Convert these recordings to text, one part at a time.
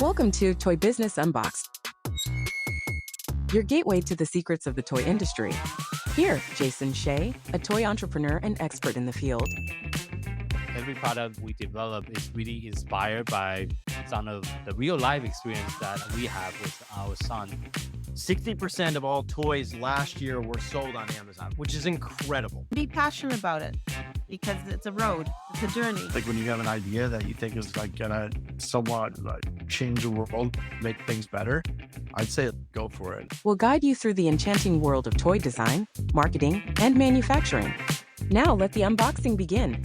Welcome to Toy Business Unboxed, your gateway to the secrets of the toy industry. Here, Jason Shea, a toy entrepreneur and expert in the field. Every product we develop is really inspired by some of the real life experience that we have with our son. 60% of all toys last year were sold on Amazon, which is incredible. Be passionate about it because it's a road, it's a journey. Like when you have an idea that you think is like gonna somewhat change the world, make things better, I'd say go for it. We'll guide you through the enchanting world of toy design, marketing, and manufacturing. Now let the unboxing begin.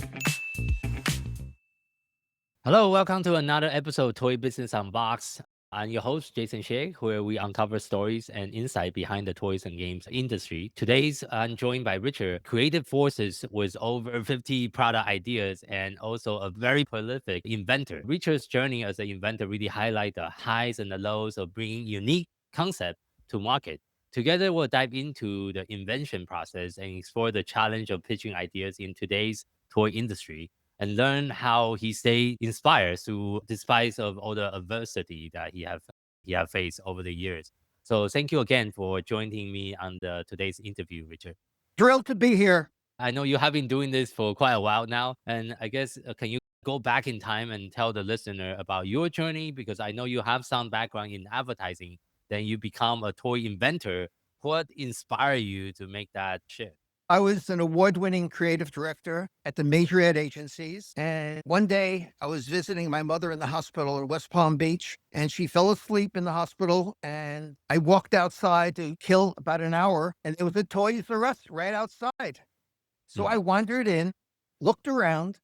Hello, welcome to another episode of Toy Business Unboxed. I'm your host, Jason Shea, where we uncover stories and insight behind the toys and games industry. Today's I'm joined by Richard, creative forces with over 50 product ideas and also a very prolific inventor. Richard's journey as an inventor really highlight the highs and the lows of bringing unique concept to market. Together, we'll dive into the invention process and explore the challenge of pitching ideas in today's toy industry, and learn how he stayed inspired despite of all the adversity that he have faced over the years. So thank you again for joining me on today's interview, Richard. Thrilled to be here. I know you have been doing this for quite a while now, and I guess can you go back in time and tell the listener about your journey? Because I know you have some background in advertising, then you become a toy inventor. What inspired you to make that shift? I was an award-winning creative director at the major ad agencies. And one day I was visiting my mother in the hospital in West Palm Beach, and she fell asleep in the hospital. And I walked outside to kill about an hour, and there was a Toys R Us right outside. So I wandered in, looked around,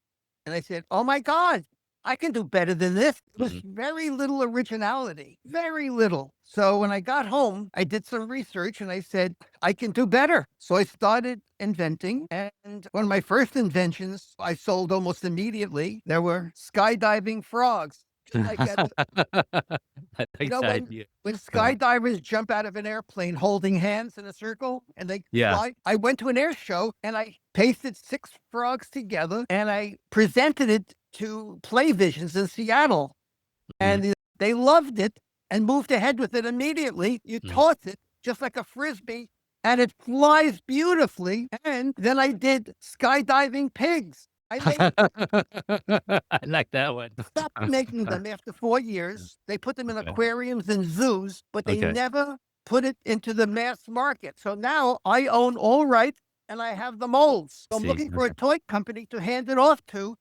and I said, oh my God, I can do better than this. It was very little originality, very little. So when I got home, I did some research and I said, I can do better. So I started inventing. And one of my first inventions I sold almost immediately. There were skydiving frogs. I like that idea. When skydivers jump out of an airplane holding hands in a circle and they fly, I went to an air show and I pasted 6 frogs together and I presented it to Playvisions in Seattle. And they loved it and moved ahead with it immediately. You toss it just like a Frisbee and it flies beautifully. And then I did skydiving pigs. I like that one. Stopped making them after 4 years. They put them in aquariums and zoos, but they never put it into the mass market. So now I own all rights and I have the molds. So I'm looking for a toy company to hand it off to.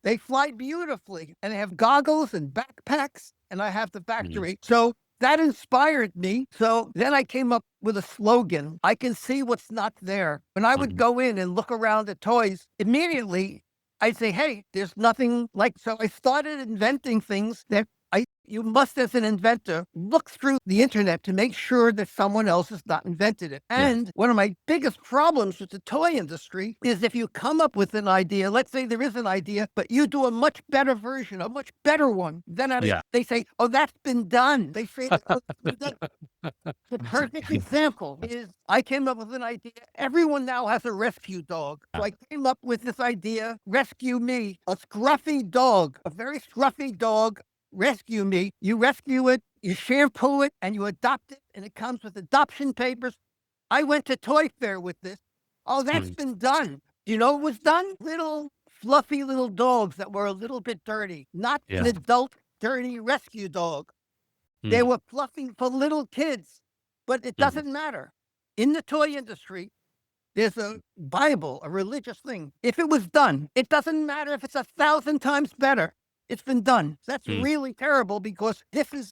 They fly beautifully and they have goggles and backpacks and I have the factory. So that inspired me. So then I came up with a slogan. I can see what's not there. When I would go in and look around at toys, immediately I'd say, hey, there's nothing like, so I started inventing things that you must, as an inventor, look through the internet to make sure that someone else has not invented it. And one of my biggest problems with the toy industry is if you come up with an idea, let's say there is an idea, but you do a much better version, a much better one, then they say, oh, that's been done. They say, oh, that's been done. The perfect example is I came up with an idea. Everyone now has a rescue dog. So I came up with this idea, rescue me, a scruffy dog, a very scruffy dog. Rescue me. You rescue it, you shampoo it, and you adopt it, and it comes with adoption papers. I went to Toy Fair with this. Oh, that's been done. Do you know what was done? Little fluffy little dogs that were a little bit dirty, not an adult dirty rescue dog. They were fluffy for little kids, but it doesn't matter. In the toy industry, there's a Bible, a religious thing. If it was done, it doesn't matter if it's 1,000 times better. It's been done. That's really terrible because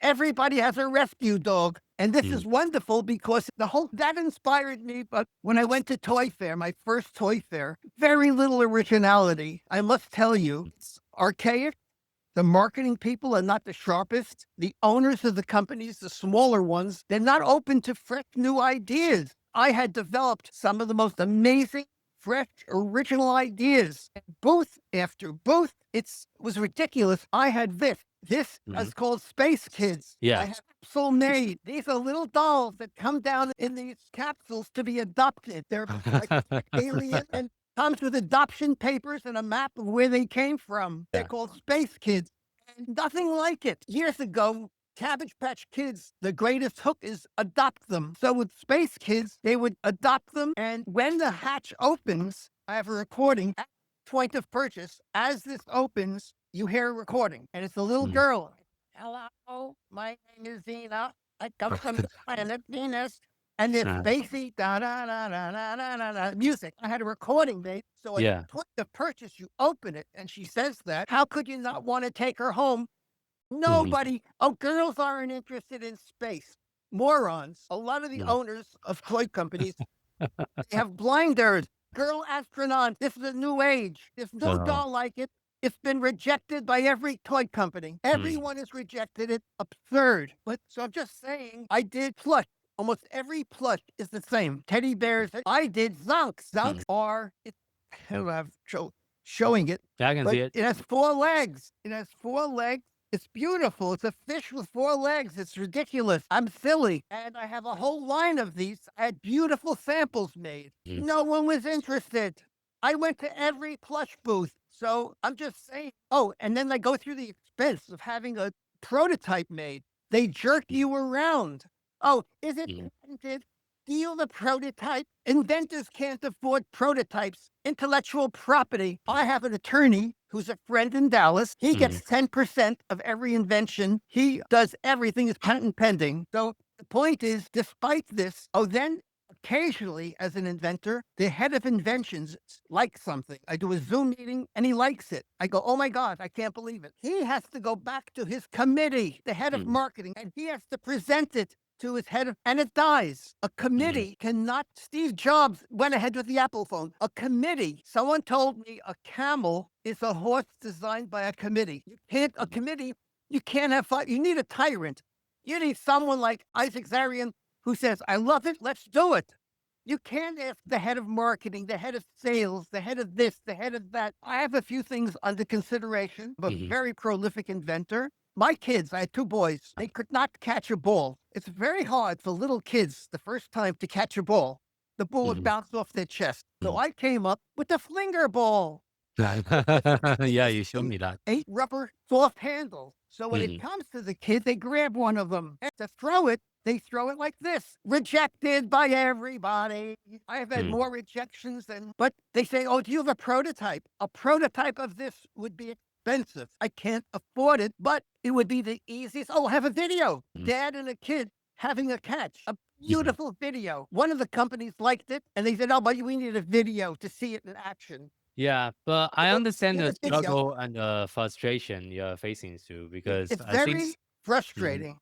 everybody has a rescue dog. And this is wonderful because that inspired me. But when I went to Toy Fair, my first Toy Fair, very little originality. I must tell you, it's archaic. The marketing people are not the sharpest. The owners of the companies, the smaller ones, they're not open to fresh new ideas. I had developed some of the most amazing, fresh, original ideas. Booth after booth, it was ridiculous. I had this. This is called Space Kids. Yeah. I have capsule made. These are little dolls that come down in these capsules to be adopted. They're like alien and comes with adoption papers and a map of where they came from. They're called Space Kids. and nothing like it. Years ago, Cabbage Patch Kids, the greatest hook is adopt them. So with Space Kids, they would adopt them. And when the hatch opens, I have a recording at point of purchase. As this opens, you hear a recording, and it's a little girl. Hello, my name is Zena. I come from the planet Venus. And this spacey da da da da da da da da music. I had a recording made. So at point of purchase, you open it, and she says that. How could you not want to take her home? Nobody. Oh, girls aren't interested in space. Morons. A lot of the owners of toy companies, they have blinders. Girl astronaut. This is a new age. There's no doll like it. It's been rejected by every toy company. Everyone has rejected it. Absurd. But so I'm just saying, I did plush. Almost every plush is the same. Teddy bears. I did Zonks. Zonks are. I'm showing it. Yeah, I can see it. It has 4 legs. It has 4 legs. It's beautiful. It's a fish with 4 legs. It's ridiculous. I'm silly. And I have a whole line of these. I had beautiful samples made. No one was interested. I went to every plush booth. So I'm just saying. Oh, and then I go through the expense of having a prototype made. They jerk you around. Oh, is it invented? Steal the prototype. Inventors can't afford prototypes. Intellectual property. I have an attorney who's a friend in Dallas. He gets 10% of every invention. He does everything is patent pending. So the point is, despite this, then occasionally as an inventor, the head of inventions likes something. I do a Zoom meeting and he likes it. I go, oh my God, I can't believe it. He has to go back to his committee, the head of marketing, and he has to present it to his head of, and it dies. A committee cannot. Steve Jobs went ahead with the Apple phone. A committee. Someone told me a camel is a horse designed by a committee. A committee, you can't have fun. You need a tyrant. You need someone like Isaac Zarian who says, I love it, let's do it. You can't ask the head of marketing, the head of sales, the head of this, the head of that. I have a few things under consideration. I'm a very prolific inventor. My kids, I had 2 boys, they could not catch a ball. It's very hard for little kids the first time to catch a ball. The ball would bounce off their chest. So I came up with the flinger ball. Yeah, you showed me that. 8 rubber soft handles. So when it comes to the kid, they grab one of them. And to throw it, they throw it like this. Rejected by everybody. I have had more rejections than, but they say, oh, do you have a prototype? A prototype of this would be expensive. I can't afford it, but it would be the easiest. Oh, I have a video. Dad and a kid having a catch. A beautiful video. One of the companies liked it, and they said, oh, but we need a video to see it in action. Yeah, but I understand the video. struggle and the frustration you're facing too, because It's I very think frustrating.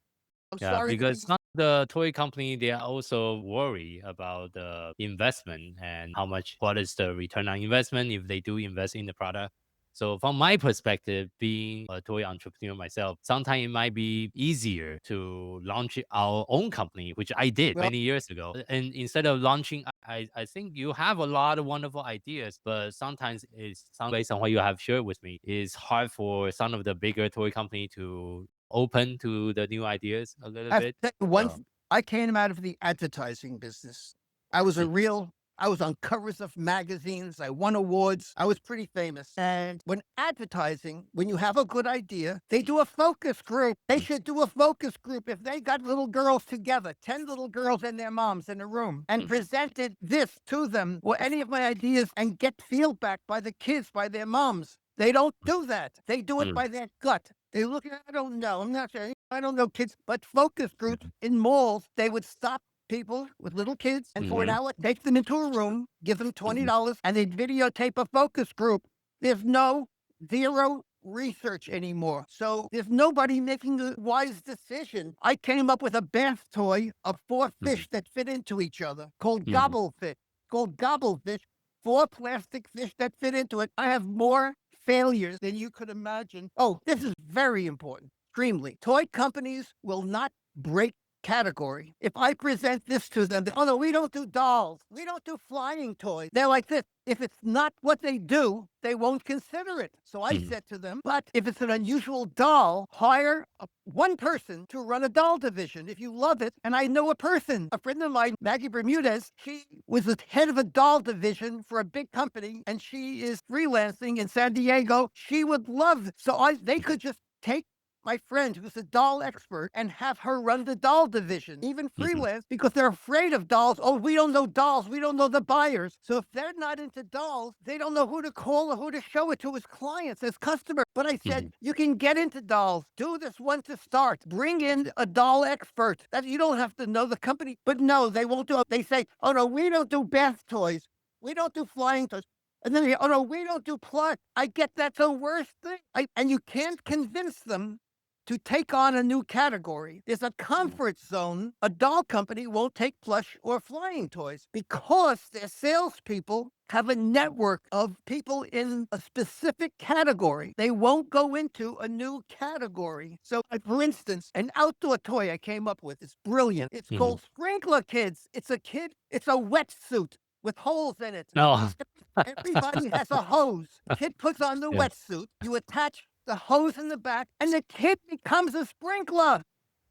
I'm sorry. because some of the toy company, they are also worry about the investment and what is the return on investment if they do invest in the product. So from my perspective, being a toy entrepreneur myself, sometimes it might be easier to launch our own company, which I did many years ago. And instead of launching, I think you have a lot of wonderful ideas, but sometimes it's based on what you have shared with me, it's hard for some of the bigger toy company to open to the new ideas a little bit. I came out of the advertising business. I was on covers of magazines. I won awards. I was pretty famous. And when you have a good idea, they do a focus group. They should do a focus group. If they got little girls together, 10 little girls and their moms in a room, and presented this to them or any of my ideas and get feedback by the kids, by their moms. They don't do that. They do it by their gut. They look at, I don't know. I'm not sure. I don't know kids, but focus groups in malls, they would stop people with little kids and for an hour, take them into a room, give them $20, and they'd videotape a focus group. There's zero research anymore. So there's nobody making a wise decision. I came up with a bath toy of 4 fish that fit into each other called Gobblefish. 4 plastic fish that fit into it. I have more failures than you could imagine. Oh, this is very important. Extremely. Toy companies will not break category. If I present this to them, oh no, we don't do dolls. We don't do flying toys. They're like this. If it's not what they do, they won't consider it. So I said to them, but if it's an unusual doll, hire one person to run a doll division. If you love it, and I know a person, a friend of mine, Maggie Bermudez, she was the head of a doll division for a big company, and she is freelancing in San Diego. She would love, they could just take my friend who's a doll expert and have her run the doll division, even freelance, because they're afraid of dolls. Oh, we don't know dolls. We don't know the buyers. So if they're not into dolls, they don't know who to call or who to show it to as clients, as customers. But I said, you can get into dolls. Do this one to start. Bring in a doll expert. That you don't have to know the company. But no, they won't do it. They say, oh, no, we don't do bath toys. We don't do flying toys. And then they, oh, no, we don't do plush. I get that's the worst thing. And you can't convince them to take on a new category. There's a comfort zone. A doll company won't take plush or flying toys because their salespeople have a network of people in a specific category. They won't go into a new category. So, for instance, an outdoor toy I came up with is brilliant. It's called Sprinkler Kids. It's a wetsuit with holes in it. No. Everybody has a hose. Kid puts on the wetsuit. You attach the hose in the back, and the kid becomes a sprinkler.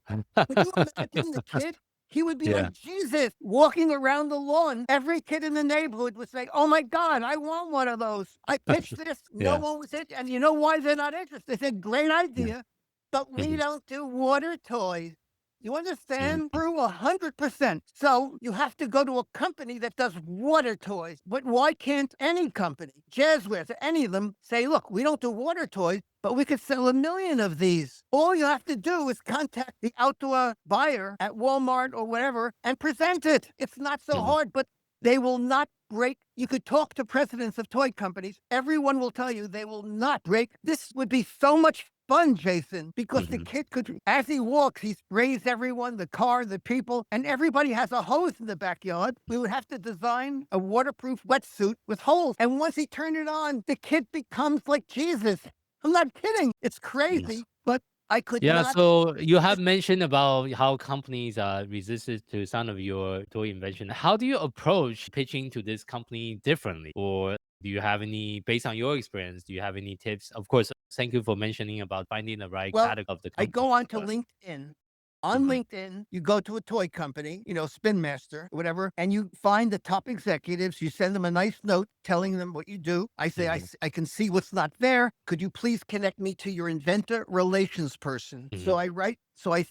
Could you imagine the kid? He would be like Jesus walking around the lawn. Every kid in the neighborhood would say, oh my God, I want one of those. I pitched this. No one was it. And you know why they're not interested? They said, great idea, but we don't do water toys. You understand? True, 100%. So you have to go to a company that does water toys. But why can't any company, Jazzwares, any of them, say, look, we don't do water toys, but we could sell 1 million of these. All you have to do is contact the outdoor buyer at Walmart or whatever and present it. It's not so hard, but they will not break. You could talk to presidents of toy companies. Everyone will tell you they will not break. This would be so much fun, Jason, because the kid could, as he walks, he sprays everyone, the car, the people, and everybody has a hose in the backyard. We would have to design a waterproof wetsuit with holes. And once he turned it on, the kid becomes like Jesus. I'm not kidding. It's crazy, but I could not. So you have mentioned about how companies are resistant to some of your toy invention. How do you approach pitching to this company differently? Or do you have any, based on your experience, do you have any tips? Of course, thank you for mentioning about finding the right category of the company. I go on to LinkedIn. On LinkedIn, you go to a toy company, Spin Master, whatever, and you find the top executives. You send them a nice note telling them what you do. I say, I can see what's not there. Could you please connect me to your inventor relations person? So I write, I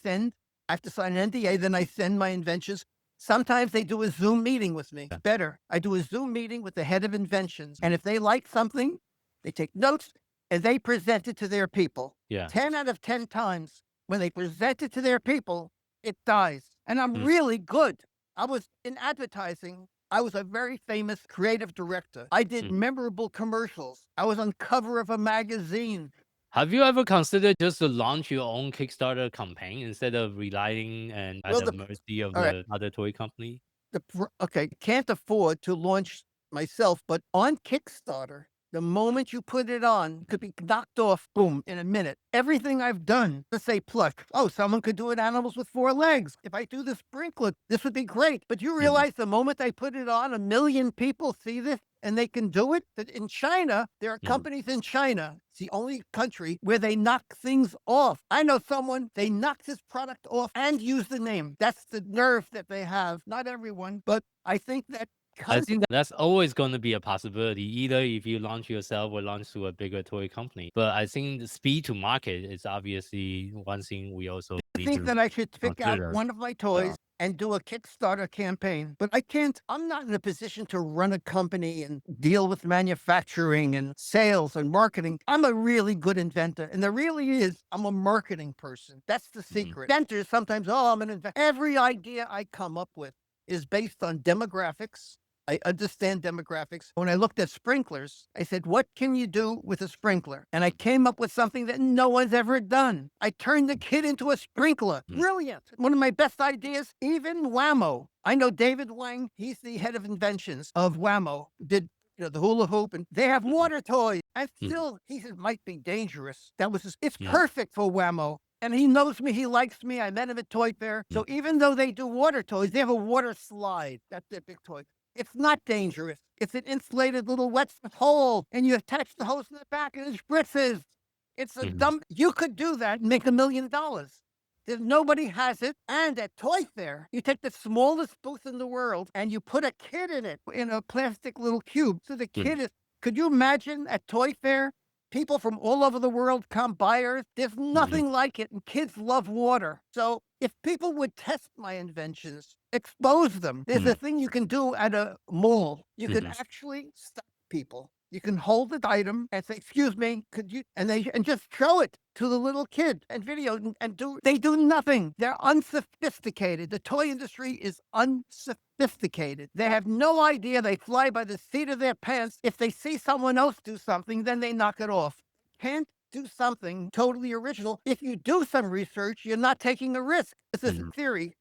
have to sign an NDA, then I send my inventions. Sometimes they do a Zoom meeting with me. Better. I do a Zoom meeting with the head of inventions. And if they like something, they take notes and they present it to their people. 10 out of 10 times. When they present it to their people, it dies. And I'm really good. I was in advertising. I was a very famous creative director. I did memorable commercials. I was on cover of a magazine. Have you ever considered just to launch your own Kickstarter campaign instead of relying and at the mercy of the other toy company? Can't afford to launch myself, but on Kickstarter, the moment you put it on, it could be knocked off, boom, in a minute. Everything I've done, let's say plush. Oh, someone could do it animals with 4 legs. If I do the sprinkler, this would be great. But you realize the moment I put it on, 1 million people see this and they can do it? That in China, there are companies in China. It's the only country where they knock things off. I know someone, they knocked his product off and used the name. That's the nerve that they have. Not everyone, but I think that I think that's always going to be a possibility, either if you launch yourself or launch to a bigger toy company. But I think the speed to market is obviously one thing we also I think that I should pick out one of my toys and do a Kickstarter campaign. But I'm not in a position to run a company and deal with manufacturing and sales and marketing. I'm a really good inventor. And there really is, I'm a marketing person. That's the secret. Inventors sometimes, I'm an inventor. Every idea I come up with is based on demographics. I understand demographics. When I looked at sprinklers, I said, what can you do with a sprinkler? And I came up with something that no one's ever done. I turned the kid into a sprinkler. Brilliant. One of my best ideas, even Whammo. I know David Wang, he's the head of inventions of Whammo, did the hula hoop, and they have water toys. And still, he said, might be dangerous. It's perfect for Whammo. And he knows me, he likes me. I met him at Toy Fair. So even though they do water toys, they have a water slide. That's their big toy. It's not dangerous. It's an insulated little wet hole, and you attach the hose in the back, and it spritzes. It's a dumb. You could do that and make $1 million. Nobody has it. And at Toy Fair, you take the smallest booth in the world, and you put a kid in it in a plastic little cube. So the kid is. Could you imagine at Toy Fair? People from all over the world come, buyers. There's nothing like it, and kids love water. So if people would test my inventions, expose them, there's a thing you can do at a mall. You can actually stop people. You can hold the item and say, "Excuse me, could you?" And just show it to the little kid and video they do nothing. They're unsophisticated. The toy industry is unsophisticated. They have no idea. They fly by the seat of their pants. If they see someone else do something, then they knock it off. Can't do something totally original. If you do some research, you're not taking a risk. This is a theory.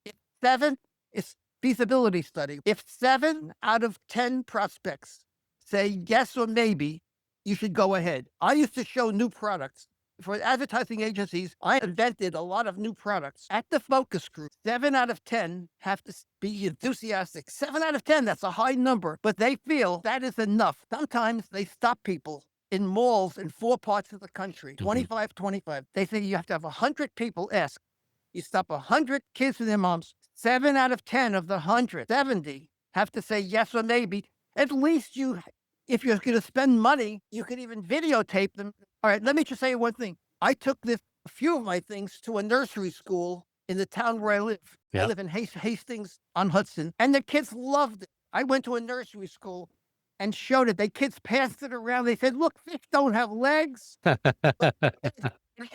It's feasibility study. If 7 out of 10 prospects say yes or maybe, you should go ahead. I used to show new products. For advertising agencies, I invented a lot of new products. At the focus group, 7 out of 10 have to be enthusiastic. 7 out of 10, that's a high number, but they feel that is enough. Sometimes they stop people in malls in 4 parts of the country, 25. They say you have to have 100 people ask. You stop 100 kids and their moms. 7 out of 10 of the 170 have to say yes or maybe. At least if you're going to spend money, you could even videotape them. All right, let me just say one thing. I took a few of my things to a nursery school in the town where I live. I live in Hastings on Hudson, and the kids loved it. I went to a nursery school and showed it. The kids passed it around. They said, "Look, fish don't have legs."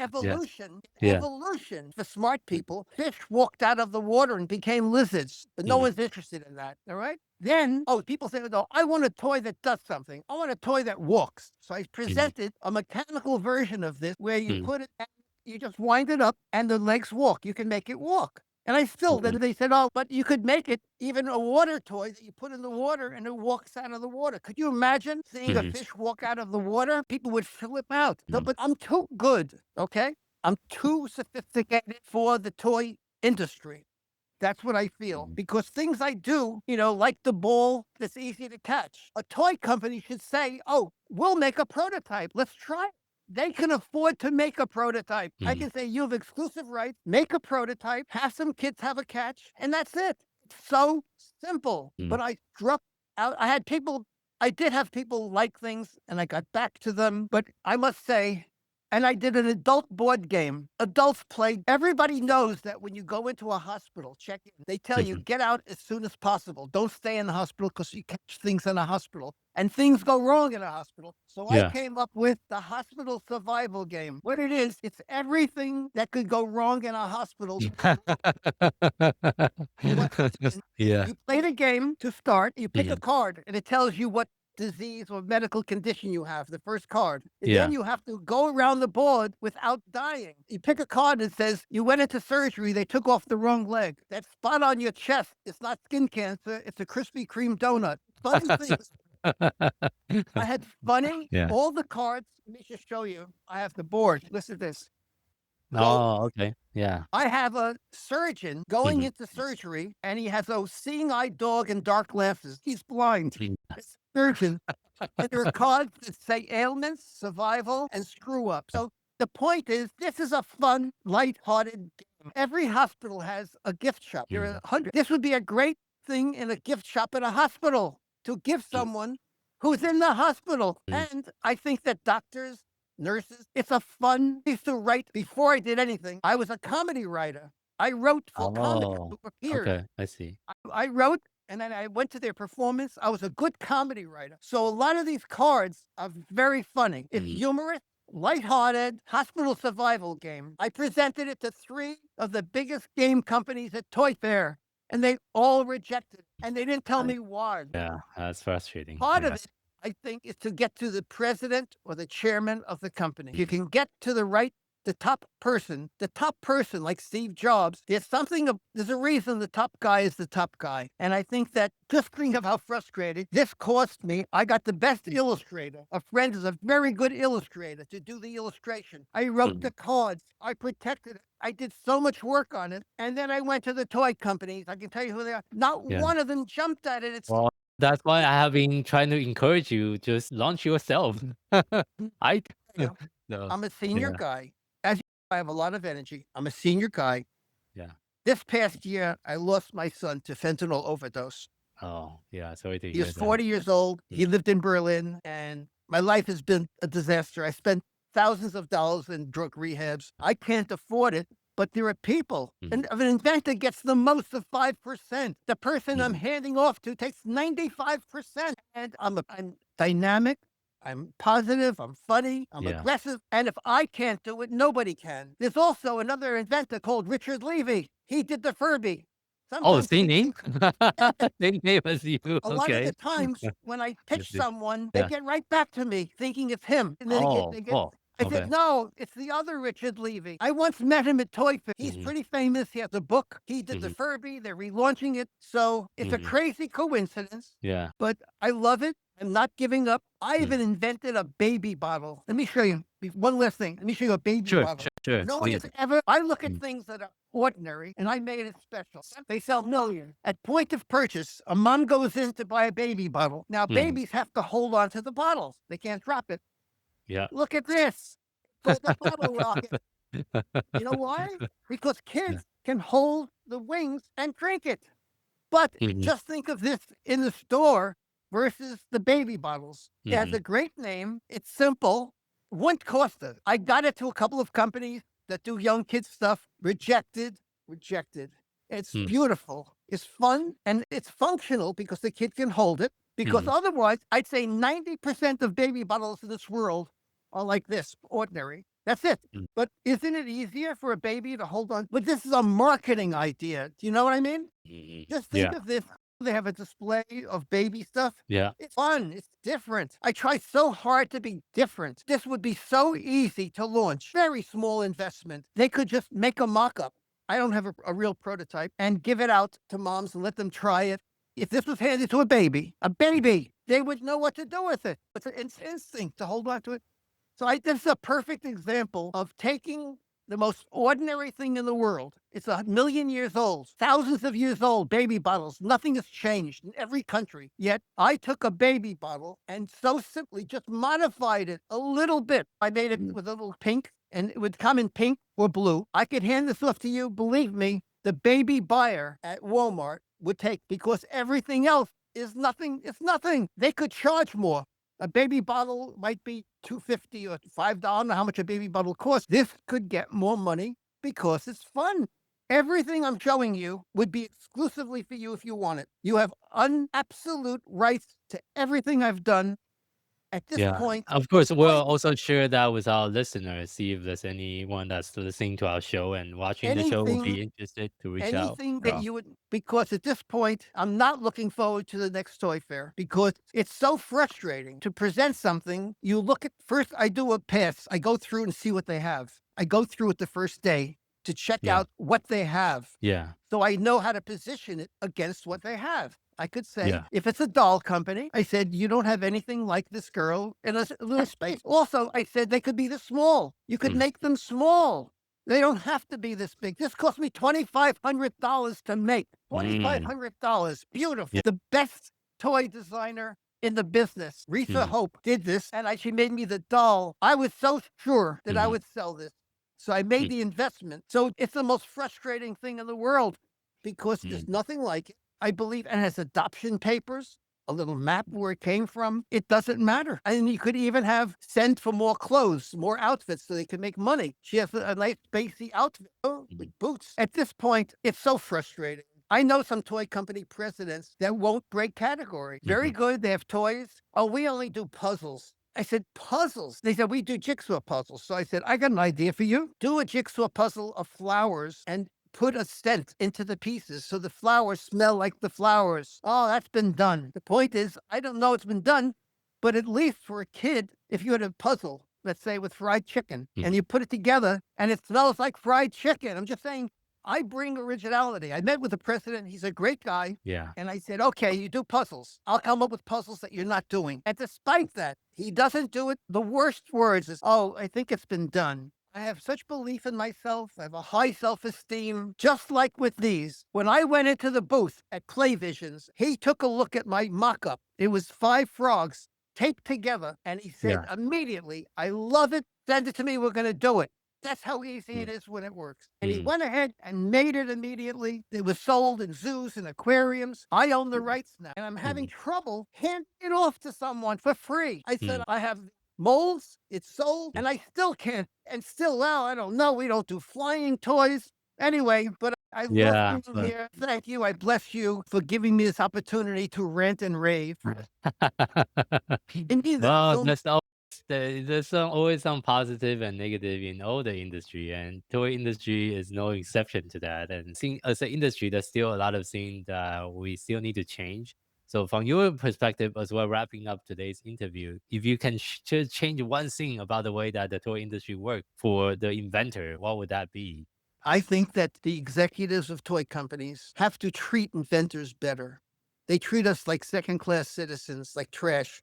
Evolution for smart people. Fish walked out of the water and became lizards, but no one's interested in that. All right. Then, people say, "No, I want a toy that does something. I want a toy that walks." So I presented a mechanical version of this where you put it, you just wind it up, and the legs walk. You can make it walk. And then they said, "Oh, but you could make it even a water toy that you put in the water and it walks out of the water." Could you imagine seeing a fish walk out of the water? People would flip out. So, but I'm too good, okay? I'm too sophisticated for the toy industry. That's what I feel. Because things I do, like the ball that's easy to catch. A toy company should say, "Oh, we'll make a prototype. Let's try it." They can afford to make a prototype. I can say, "You have exclusive rights, make a prototype, have some kids have a catch, and that's it." It's so simple. But I struck out. I did have people like things, and I got back to them. But I must say, and I did an adult board game. Adults play. Everybody knows that when you go into a hospital, check in, they tell you, get out as soon as possible. Don't stay in the hospital because you catch things in a hospital. And things go wrong in a hospital. So I came up with the hospital survival game. What it is, it's everything that could go wrong in a hospital. You play the game to start. You pick a card, and it tells you what disease or medical condition you have, the first card. And then you have to go around the board without dying. You pick a card that says you went into surgery, they took off the wrong leg. That spot on your chest, it's not skin cancer, it's a Krispy Kreme donut. Funny things. I had funny, all the cards. Let me just show you. I have the board. Listen to this. Oh, okay. Yeah. I have a surgeon going into surgery, and he has a seeing-eyed dog and dark glasses. He's blind. Surgeon. And there are cards that say ailments, survival, and screw up. So the point is, this is a fun, lighthearted game. Every hospital has a gift shop. There are 100. This would be a great thing in a gift shop in a hospital to give someone who's in the hospital. And I think that doctors, nurses, it's a fun piece to write. Before I did anything, I was a comedy writer. I wrote for comics who appeared. Okay, I see. I wrote, and then I went to their performance. I was a good comedy writer. So a lot of these cards are very funny. It's humorous, lighthearted, hospital survival game. I presented it to 3 of the biggest game companies at Toy Fair, and they all rejected it. And they didn't tell me why. Yeah, that's frustrating. Part of it, I think, is to get to the president or the chairman of the company. If you can get to the top person like Steve Jobs, there's a reason the top guy is the top guy. And I think that, just think of how frustrated this cost me. I got the best illustrator. A friend is a very good illustrator to do the illustration. I wrote the cards. I protected it. I did so much work on it. And then I went to the toy companies. I can tell you who they are. Not one of them jumped at it. Well, that's why I have been trying to encourage you, just launch yourself. No. I'm a senior guy. I have a lot of energy. I'm a senior guy. Yeah. This past year, I lost my son to fentanyl overdose. Oh, yeah. Sorry to hear He was that. 40 years old. He lived in Berlin, and my life has been a disaster. I spent thousands of dollars in drug rehabs. I can't afford it. But there are people, and an inventor gets the most of 5%. The person I'm handing off to takes 95%. And I'm dynamic, I'm positive, I'm funny, I'm aggressive. And if I can't do it, nobody can. There's also another inventor called Richard Levy. He did the Furby. Sometimes same name? Same name as you. A lot of the times when I pitch someone, they get right back to me thinking it's him. And then I said, no, it's the other Richard Levy. I once met him at Toy Fair. He's pretty famous. He has a book. He did the Furby. They're relaunching it. So it's a crazy coincidence. Yeah. But I love it. I'm not giving up. I even invented a baby bottle. Let me show you. One last thing. Let me show you a baby bottle. Sure. No one has ever. I look at things that are ordinary and I made it special. They sell millions. At point of purchase, a mom goes in to buy a baby bottle. Now, babies have to hold on to the bottles. They can't drop it. Yeah. Look at this. Called the bottle rocket. You know why? Because kids can hold the wings and drink it. But just think of this in the store versus the baby bottles. It has a great name. It's simple. Wouldn't cost it. I got it to a couple of companies that do young kids stuff. Rejected. It's beautiful. It's fun and it's functional because the kid can hold it. Because otherwise, I'd say 90% of baby bottles in this world are like this, ordinary. That's it. But isn't it easier for a baby to hold on? But this is a marketing idea. Do you know what I mean? Just think of this. They have a display of baby stuff. Yeah. It's fun. It's different. I try so hard to be different. This would be so easy to launch. Very small investment. They could just make a mock-up. I don't have a real prototype and give it out to moms and let them try it. If this was handed to a baby, they would know what to do with it. It's an instinct to hold on to it. So this is a perfect example of taking the most ordinary thing in the world. It's 1,000,000 years old, thousands of years old, baby bottles. Nothing has changed in every country. Yet I took a baby bottle and so simply just modified it a little bit. I made it with a little pink, and it would come in pink or blue. I could hand this off to you. Believe me, the baby buyer at Walmart would take, because everything else is nothing. It's nothing. They could charge more. A baby bottle might be $2.50 or $5. I don't know how much a baby bottle costs. This could get more money because it's fun. Everything I'm showing you would be exclusively for you if you want it. You have absolute rights to everything I've done. At this point, of course, we'll also share that with our listeners. See if there's anyone that's listening to our show and watching the show will be interested to reach out. Anything that you would, because at this point, I'm not looking forward to the next toy fair because it's so frustrating to present something. You look at first, I do a pass. I go through and see what they have. I go through it the first day to check out what they have. Yeah. So I know how to position it against what they have. I could say, if it's a doll company, I said, you don't have anything like this girl in a little space. Also, I said they could be this small. You could make them small. They don't have to be this big. This cost me $2,500 to make. $2,500. Beautiful. The best toy designer in the business, Risa Hope, did this, and she made me the doll. I was so sure that I would sell this. So I made the investment. So it's the most frustrating thing in the world because there's nothing like it. I believe, and has adoption papers, a little map where it came from. It doesn't matter. And you could even send for more clothes, more outfits so they could make money. She has a nice spacey outfit with boots. At this point, it's so frustrating. I know some toy company presidents that won't break category. Very good. They have toys. Oh, we only do puzzles. I said, puzzles? They said, we do jigsaw puzzles. So I said, I got an idea for you. Do a jigsaw puzzle of flowers and put a scent into the pieces so the flowers smell like the flowers. Oh, that's been done. The point is, I don't know it's been done, but at least for a kid, if you had a puzzle, let's say with fried chicken, and you put it together and it smells like fried chicken. I'm just saying, I bring originality. I met with the president. He's a great guy. Yeah. And I said, okay, you do puzzles. I'll come up with puzzles that you're not doing. And despite that, he doesn't do it. The worst words is, oh, I think it's been done. I have such belief in myself. I have a high self-esteem, just like with these. When I went into the booth at Play Visions, he took a look at my mock-up. It was 5 frogs taped together. And he said immediately, I love it. Send it to me. We're going to do it. That's how easy it is when it works. And he went ahead and made it immediately. It was sold in zoos and aquariums. I own the rights now. And I'm having trouble handing it off to someone for free. I said, I have molds, it's sold, and I still can't. And still now, I don't know. We don't do flying toys. Anyway, but I love being here. Thank you. I bless you for giving me this opportunity to rant and rave. Indeed, Well, there's always some positive and negative in all the industry, and toy industry is no exception to that. And as an industry, there's still a lot of things that we still need to change. So, from your perspective, as well, wrapping up today's interview, if you can just change one thing about the way that the toy industry works for the inventor, what would that be? I think that the executives of toy companies have to treat inventors better. They treat us like second-class citizens, like trash.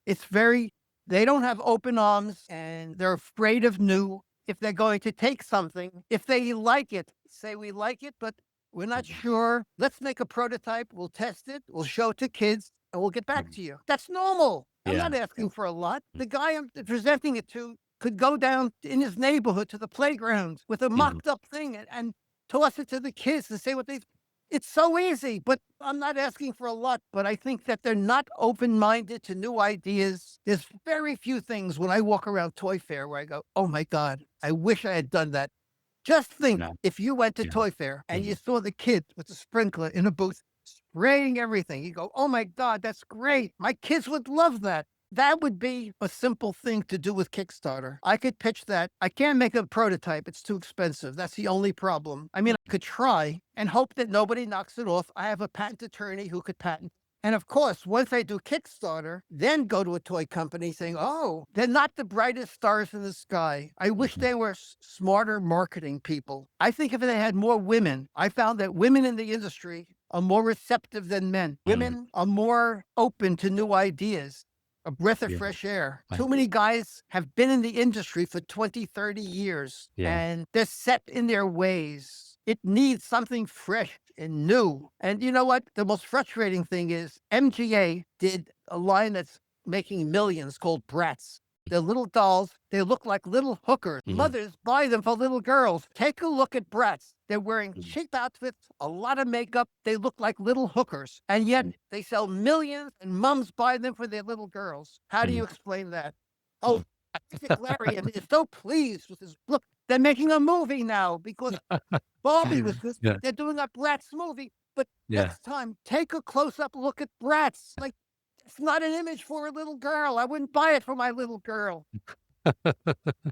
They don't have open arms, and they're afraid of new. If they're going to take something, if they like it, say we like it, but we're not sure. Let's make a prototype. We'll test it. We'll show it to kids, and we'll get back to you. That's normal. I'm not asking for a lot. The guy I'm presenting it to could go down in his neighborhood to the playground with a mocked up thing and toss it to the kids and say what they. It's so easy, but I'm not asking for a lot. But I think that they're not open-minded to new ideas. There's very few things when I walk around Toy Fair where I go, oh my God, I wish I had done that. Just think if you went to Toy Fair and you saw the kid with the sprinkler in a booth spraying everything, you go, oh my God, that's great. My kids would love that. That would be a simple thing to do with Kickstarter. I could pitch that. I can't make a prototype. It's too expensive. That's the only problem. I mean, I could try and hope that nobody knocks it off. I have a patent attorney who could patent. And of course, once I do Kickstarter, then go to a toy company saying, oh, they're not the brightest stars in the sky. I wish they were smarter marketing people. I think if they had more women, I found that women in the industry are more receptive than men. Women are more open to new ideas. A breath of fresh air. Too many guys have been in the industry for 20, 30 years, and they're set in their ways. It needs something fresh and new. And you know what? The most frustrating thing is MGA did a line that's making millions called Bratz. They're little dolls. They look like little hookers. Mothers buy them for little girls. Take a look at Bratz. They're wearing cheap outfits, a lot of makeup. They look like little hookers. And yet they sell millions and moms buy them for their little girls. How do you explain that? Oh, I think Larry is so pleased with this. Look, they're making a movie now because Barbie was this. They're doing a Bratz movie. But next time, take a close-up look at Bratz. Like, it's not an image for a little girl. I wouldn't buy it for my little girl.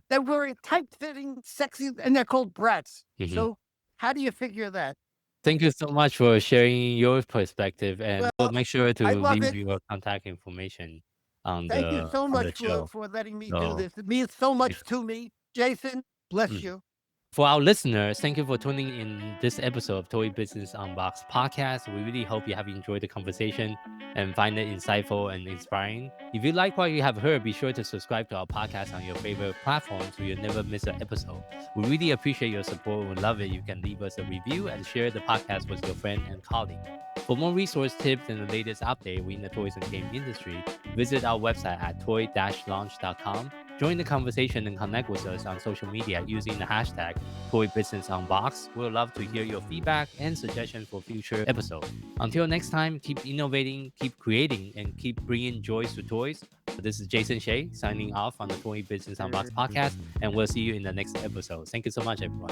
They're wearing tight-fitting, sexy, and they're called Bratz. So how do you figure that? Thank you so much for sharing your perspective, and we'll make sure to leave your contact information on the Thank you so much show. for letting me do this. It means so much to me. Jason, bless you. For our listeners, thank you for tuning in this episode of Toy Business Unboxed podcast. We really hope you have enjoyed the conversation and find it insightful and inspiring. If you like what you have heard, be sure to subscribe to our podcast on your favorite platform so you'll never miss an episode. We really appreciate your support. We love it. You can leave us a review and share the podcast with your friend and colleague. For more resource tips and the latest update within the toys and game industry, visit our website at toy-launch.com. Join the conversation and connect with us on social media using the hashtag Toy Business Unboxed. We'd love to hear your feedback and suggestions for future episodes. Until next time, keep innovating, keep creating, and keep bringing joy to toys. This is Jason Shea signing off on the Toy Business Unboxed podcast, and we'll see you in the next episode. Thank you so much, everyone.